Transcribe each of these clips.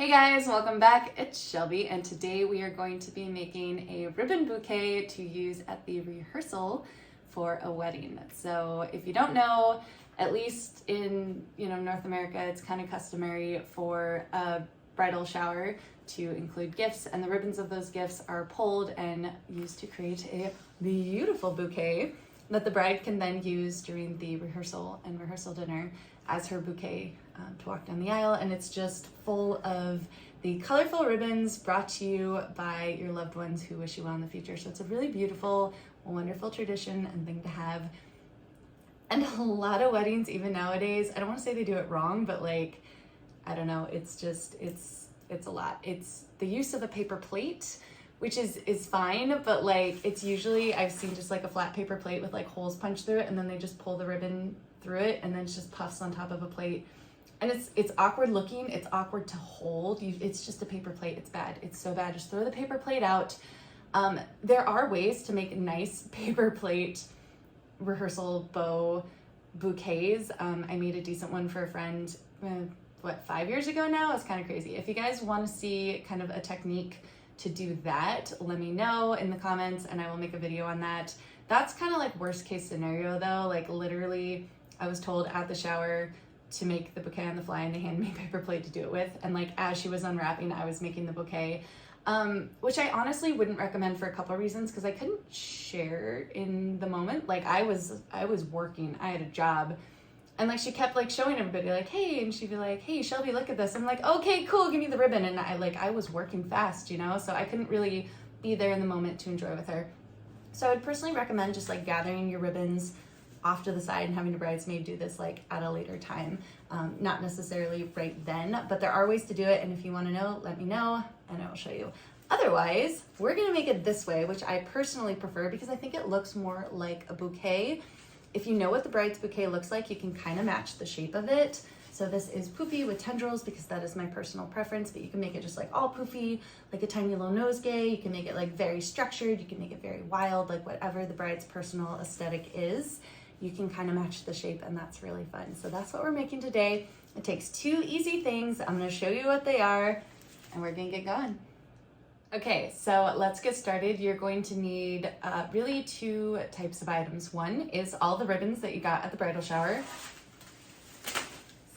Hey guys, welcome back. It's Shelby, and today we are going to be making a ribbon bouquet to use at the rehearsal for a wedding. So if you don't know, at least in North America, it's kind of customary for a bridal shower to include gifts, and the ribbons of those gifts are pulled and used to create a beautiful bouquet that the bride can then use during the rehearsal and rehearsal dinner as her bouquet to walk down the aisle. And it's just full of the colorful ribbons brought to you by your loved ones who wish you well in the future. So it's a really beautiful, wonderful tradition and thing to have. And a lot of weddings, even nowadays, I don't want to say they do it wrong, but I don't know, it's a lot. It's the use of a paper plate, which is fine, but it's usually, I've seen just a flat paper plate with holes punched through it, and then they just pull the ribbon through it, and then it's just puffs on top of a plate. And it's awkward looking, it's awkward to hold. It's just a paper plate, it's bad. It's so bad, just throw the paper plate out. There are ways to make nice paper plate rehearsal bow bouquets. I made a decent one for a friend, 5 years ago now? It's kind of crazy. If you guys want to see kind of a technique to do that, let me know in the comments and I will make a video on that. That's kind of worst case scenario though. Literally, I was told at the shower to make the bouquet on the fly, and they handed me a paper plate to do it with. And as she was unwrapping, I was making the bouquet, which I honestly wouldn't recommend for a couple of reasons, because I couldn't share in the moment. I was working, I had a job, and she kept showing everybody hey, and she'd be hey Shelby, look at this. I'm okay, cool, give me the ribbon. And I was working fast, so I couldn't really be there in the moment to enjoy with her. So I would personally recommend just gathering your ribbons off to the side and having a bridesmaid do this at a later time. Not necessarily right then, but there are ways to do it, and if you want to know, let me know and I will show you. Otherwise, we're gonna make it this way, which I personally prefer because I think it looks more like a bouquet. If you know what the bride's bouquet looks like, you can kind of match the shape of it. So this is poofy with tendrils because that is my personal preference, but you can make it just all poofy, like a tiny little nosegay. You can make it very structured. You can make it very wild, whatever the bride's personal aesthetic is. You can kind of match the shape, and that's really fun. So that's what we're making today. It takes two easy things. I'm gonna show you what they are, and we're gonna get going. Okay, so let's get started. You're going to need really two types of items. One is all the ribbons that you got at the bridal shower.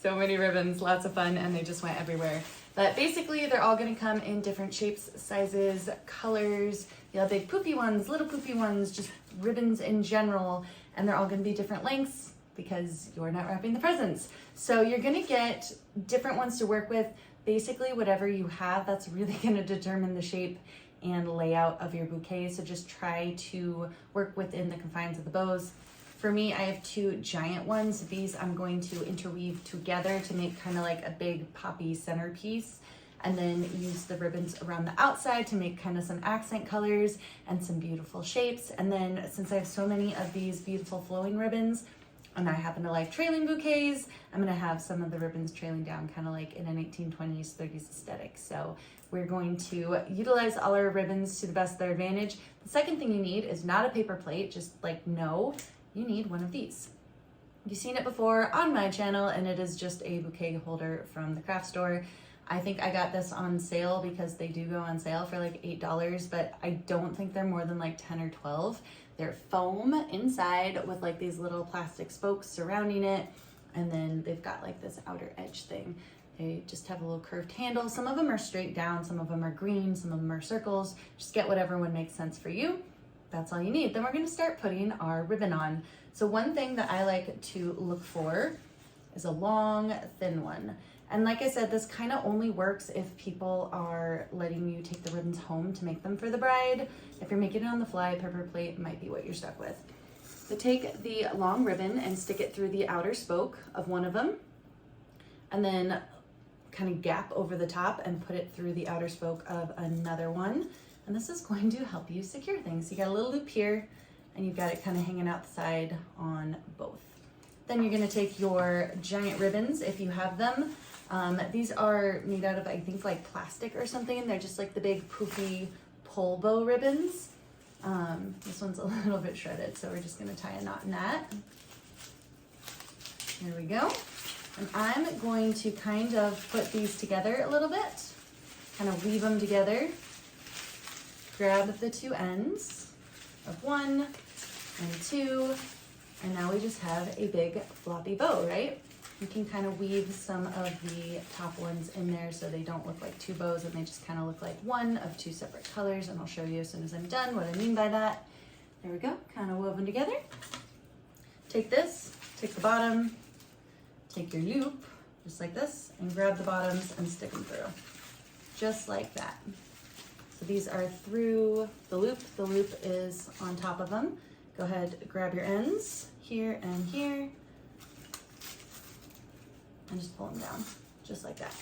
So many ribbons, lots of fun, and they just went everywhere. But basically, they're all gonna come in different shapes, sizes, colors. You have big poofy ones, little poofy ones, just ribbons in general, and they're all gonna be different lengths because you're not wrapping the presents. So you're gonna get different ones to work with. Basically, whatever you have, that's really gonna determine the shape and layout of your bouquet. So just try to work within the confines of the bows. For me, I have two giant ones. These I'm going to interweave together to make kind of a big poppy centerpiece, and then use the ribbons around the outside to make kind of some accent colors and some beautiful shapes. And then since I have so many of these beautiful flowing ribbons, and I happen to like trailing bouquets, I'm gonna have some of the ribbons trailing down kind of in an 1820s, 30s aesthetic. So we're going to utilize all our ribbons to the best of their advantage. The second thing you need is not a paper plate, just no, you need one of these. You've seen it before on my channel, and it is just a bouquet holder from the craft store. I think I got this on sale because they do go on sale for $8, but I don't think they're more than 10 or 12. They're foam inside with these little plastic spokes surrounding it, and then they've got this outer edge thing. They just have a little curved handle. Some of them are straight down, some of them are green, some of them are circles. Just get whatever one makes sense for you. That's all you need. Then we're gonna start putting our ribbon on. So one thing that I like to look for is a long, thin one. And like I said, this kind of only works if people are letting you take the ribbons home to make them for the bride. If you're making it on the fly, paper plate might be what you're stuck with. So take the long ribbon and stick it through the outer spoke of one of them, and then kind of gap over the top and put it through the outer spoke of another one. And this is going to help you secure things. You got a little loop here, and you've got it kind of hanging out the side on both. Then you're gonna take your giant ribbons, if you have them. These are made out of, I think, plastic or something. They're just the big poofy pull bow ribbons. This one's a little bit shredded, so we're just gonna tie a knot in that. Here we go. And I'm going to kind of put these together a little bit, kind of weave them together. Grab the two ends of one and two, and now we just have a big floppy bow, right? You can kind of weave some of the top ones in there so they don't look like two bows and they just kind of look like one of two separate colors, and I'll show you as soon as I'm done what I mean by that. There we go, kind of woven together. Take this, take the bottom, take your loop, just like this, and grab the bottoms and stick them through, just like that. So these are through the loop is on top of them. Go ahead, grab your ends here and here, and just pull them down, just like that.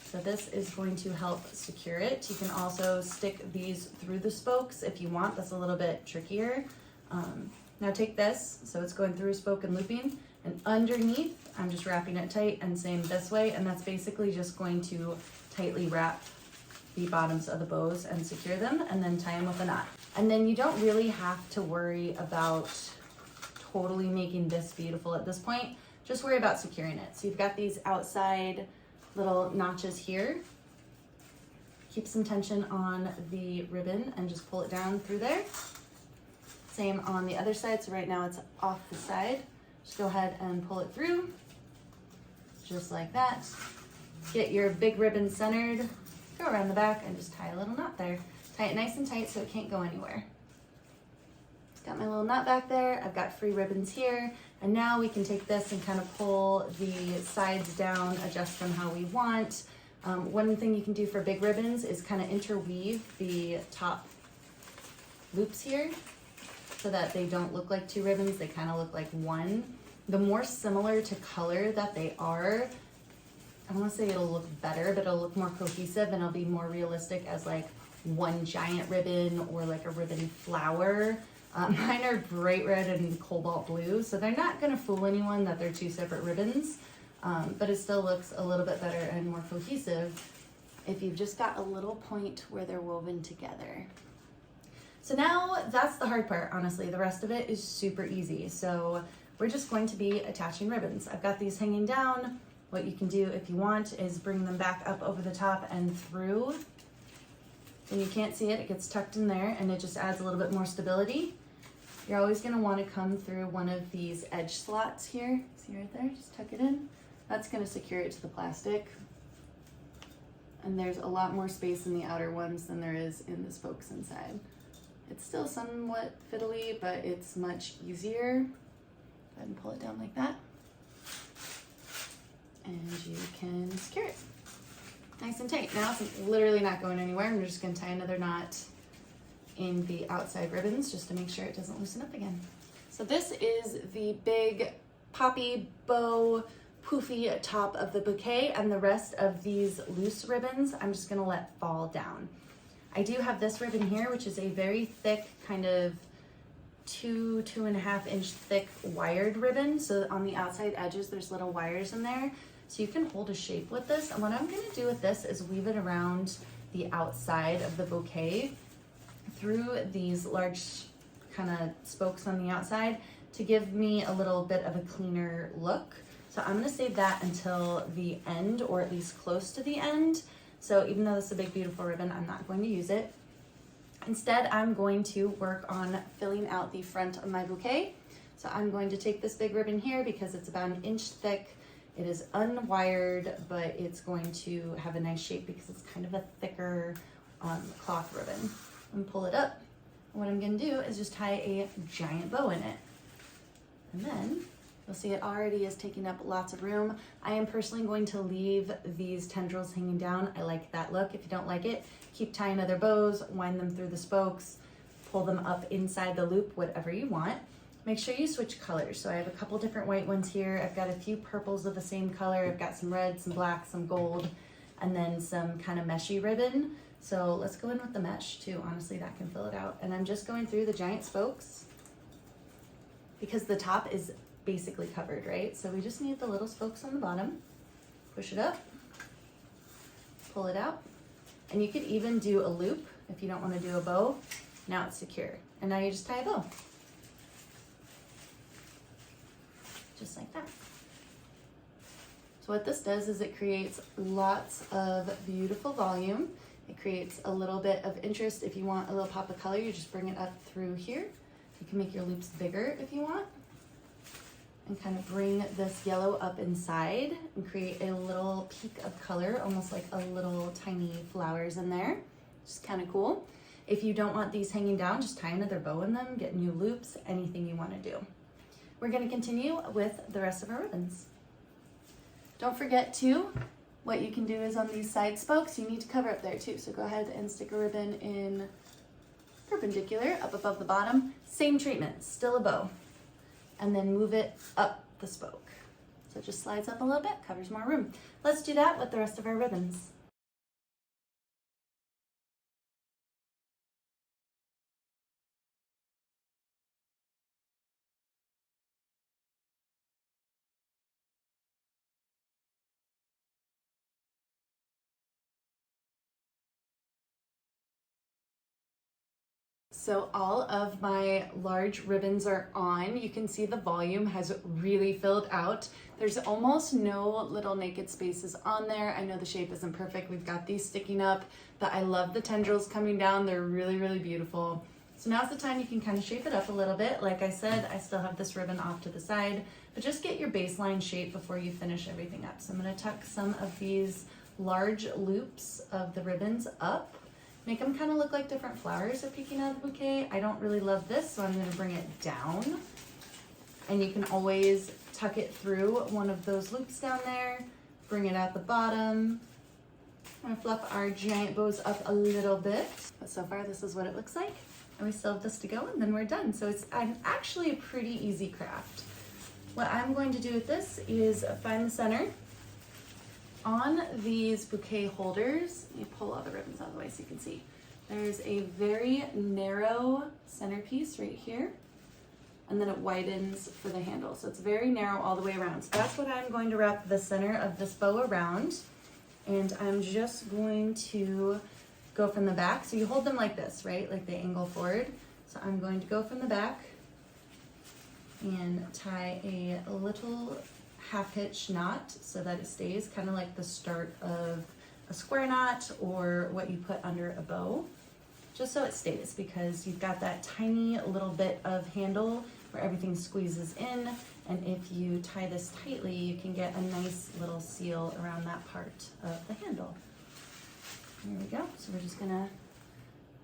So this is going to help secure it. You can also stick these through the spokes if you want. That's a little bit trickier. Now take this, so it's going through a spoke and looping, and underneath, I'm just wrapping it tight and same this way, and that's basically just going to tightly wrap the bottoms of the bows and secure them, and then tie them with a knot. And then you don't really have to worry about totally making this beautiful at this point. Just worry about securing it. So you've got these outside little notches here. Keep some tension on the ribbon and just pull it down through there. Same on the other side. So right now it's off the side. Just go ahead and pull it through, just like that. Get your big ribbon centered. Go around the back and just tie a little knot there. Tie it nice and tight so it can't go anywhere. Got my little knot back there. I've got free ribbons here. And now we can take this and kind of pull the sides down, adjust them how we want. One thing you can do for big ribbons is kind of interweave the top loops here so that they don't look like two ribbons, they kind of look like one. The more similar to color that they are, I want to say it'll look better, but it'll look more cohesive and it'll be more realistic as like one giant ribbon or like a ribbon flower. Mine are bright red and cobalt blue, so they're not going to fool anyone that they're two separate ribbons, but it still looks a little bit better and more cohesive if you've just got a little point where they're woven together. So now that's the hard part, honestly. The rest of it is super easy. So we're just going to be attaching ribbons. I've got these hanging down. What you can do if you want is bring them back up over the top and through. When you can't see it, it gets tucked in there and it just adds a little bit more stability. You're always going to want to come through one of these edge slots here. See right there? Just tuck it in. That's going to secure it to the plastic. And there's a lot more space in the outer ones than there is in the spokes inside. It's still somewhat fiddly, but it's much easier. Go ahead and pull it down like that. And you can secure it. Nice and tight. Now it's literally not going anywhere. I'm just going to tie another knot in the outside ribbons just to make sure it doesn't loosen up again. So this is the big poppy bow poofy top of the bouquet, and the rest of these loose ribbons I'm just going to let fall down. I do have this ribbon here, which is a very thick, kind of 2.5 inch thick wired ribbon. So on the outside edges, there's little wires in there. So you can hold a shape with this. And what I'm gonna do with this is weave it around the outside of the bouquet through these large kind of spokes on the outside to give me a little bit of a cleaner look. So I'm gonna save that until the end, or at least close to the end. So even though this is a big, beautiful ribbon, I'm not going to use it. Instead, I'm going to work on filling out the front of my bouquet. So I'm going to take this big ribbon here because it's about 1 inch thick. It is unwired, but it's going to have a nice shape because it's kind of a thicker cloth ribbon. And pull it up. And what I'm gonna do is just tie a giant bow in it. And then you'll see it already is taking up lots of room. I am personally going to leave these tendrils hanging down. I like that look. If you don't like it, keep tying other bows, wind them through the spokes, pull them up inside the loop, whatever you want. Make sure you switch colors. So I have a couple different white ones here. I've got a few purples of the same color. I've got some red, some black, some gold, and then some kind of meshy ribbon. So let's go in with the mesh too. Honestly, that can fill it out. And I'm just going through the giant spokes because the top is basically covered, right? So we just need the little spokes on the bottom. Push it up, pull it out. And you could even do a loop if you don't want to do a bow. Now it's secure. And now you just tie a bow. Just like that. So what this does is it creates lots of beautiful volume. It creates a little bit of interest. If you want a little pop of color, you just bring it up through here. You can make your loops bigger if you want, and kind of bring this yellow up inside and create a little peak of color, almost like a little tiny flowers in there. Just kind of cool. If you don't want these hanging down, just tie another bow in them, get new loops, anything you want to do. We're going to continue with the rest of our ribbons. Don't forget too, what you can do is on these side spokes, you need to cover up there too. So go ahead and stick a ribbon in perpendicular up above the bottom. Same treatment, still a bow. And then move it up the spoke. So it just slides up a little bit, covers more room. Let's do that with the rest of our ribbons. So all of my large ribbons are on. You can see the volume has really filled out. There's almost no little naked spaces on there. I know the shape isn't perfect. We've got these sticking up, but I love the tendrils coming down. They're really, really beautiful. So now's the time you can kind of shape it up a little bit. Like I said, I still have this ribbon off to the side, but just get your baseline shape before you finish everything up. So I'm gonna tuck some of these large loops of the ribbons up. Make them kind of look like different flowers are peeking out of the bouquet. I don't really love this, so I'm going to bring it down. And you can always tuck it through one of those loops down there, bring it out the bottom. I'm going to fluff our giant bows up a little bit. But so far, this is what it looks like. And we still have this to go, and then we're done. So it's actually a pretty easy craft. What I'm going to do with this is find the center. On these bouquet holders, let me pull all the ribbons out of the way so you can see. There's a very narrow centerpiece right here, and then it widens for the handle. So it's very narrow all the way around. So that's what I'm going to wrap the center of this bow around. And I'm just going to go from the back. So you hold them like this, right? Like they angle forward. So I'm going to go from the back and tie a little half hitch knot so that it stays kind of like the start of a square knot or what you put under a bow, just so it stays, because you've got that tiny little bit of handle where everything squeezes in, and if you tie this tightly you can get a nice little seal around that part of the handle. There we go. So we're just gonna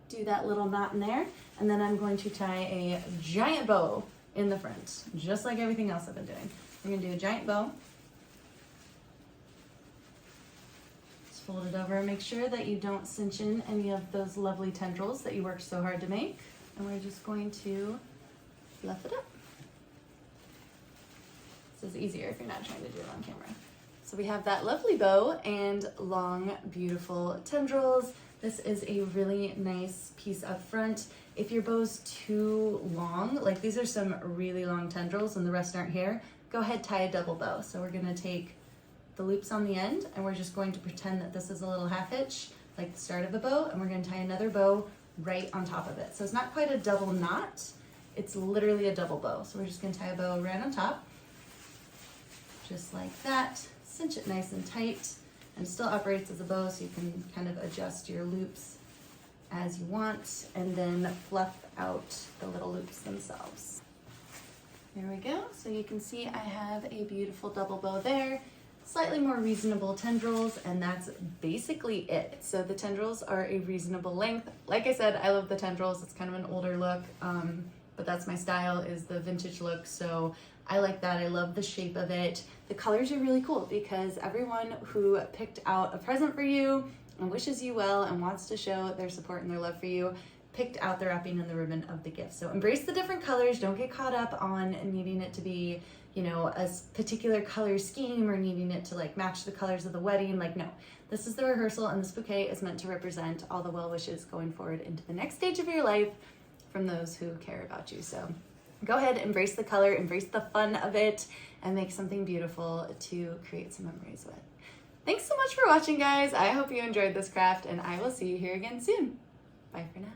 do that little knot in there, and then I'm going to tie a giant bow in the front, just like everything else I've been doing. We're going to do a giant bow. Just fold it over and make sure that you don't cinch in any of those lovely tendrils that you worked so hard to make. And we're just going to fluff it up. This is easier if you're not trying to do it on camera. So we have that lovely bow and long, beautiful tendrils. This is a really nice piece up front. If your bow's too long, like these are some really long tendrils and the rest aren't here, go ahead, tie a double bow. So we're gonna take the loops on the end and we're just going to pretend that this is a little half hitch, like the start of a bow, and we're gonna tie another bow right on top of it. So it's not quite a double knot, it's literally a double bow. So we're just gonna tie a bow right on top, just like that. Cinch it nice and tight, and it still operates as a bow, so you can kind of adjust your loops as you want, and then fluff out the little loops themselves. There we go. So you can see I have a beautiful double bow there, slightly more reasonable tendrils, and that's basically it. So the tendrils are a reasonable length. Like I said, I love the tendrils. It's kind of an older look, but that's my style, is the vintage look. So I like that. I love the shape of it. The colors are really cool because everyone who picked out a present for you and wishes you well and wants to show their support and their love for you picked out the wrapping and the ribbon of the gift. So embrace the different colors. Don't get caught up on needing it to be, you know, a particular color scheme or needing it to like match the colors of the wedding. Like, no, this is the rehearsal, and this bouquet is meant to represent all the well wishes going forward into the next stage of your life from those who care about you. So go ahead, embrace the color, embrace the fun of it, and make something beautiful to create some memories with. Thanks so much for watching, guys. I hope you enjoyed this craft, and I will see you here again soon. Bye for now.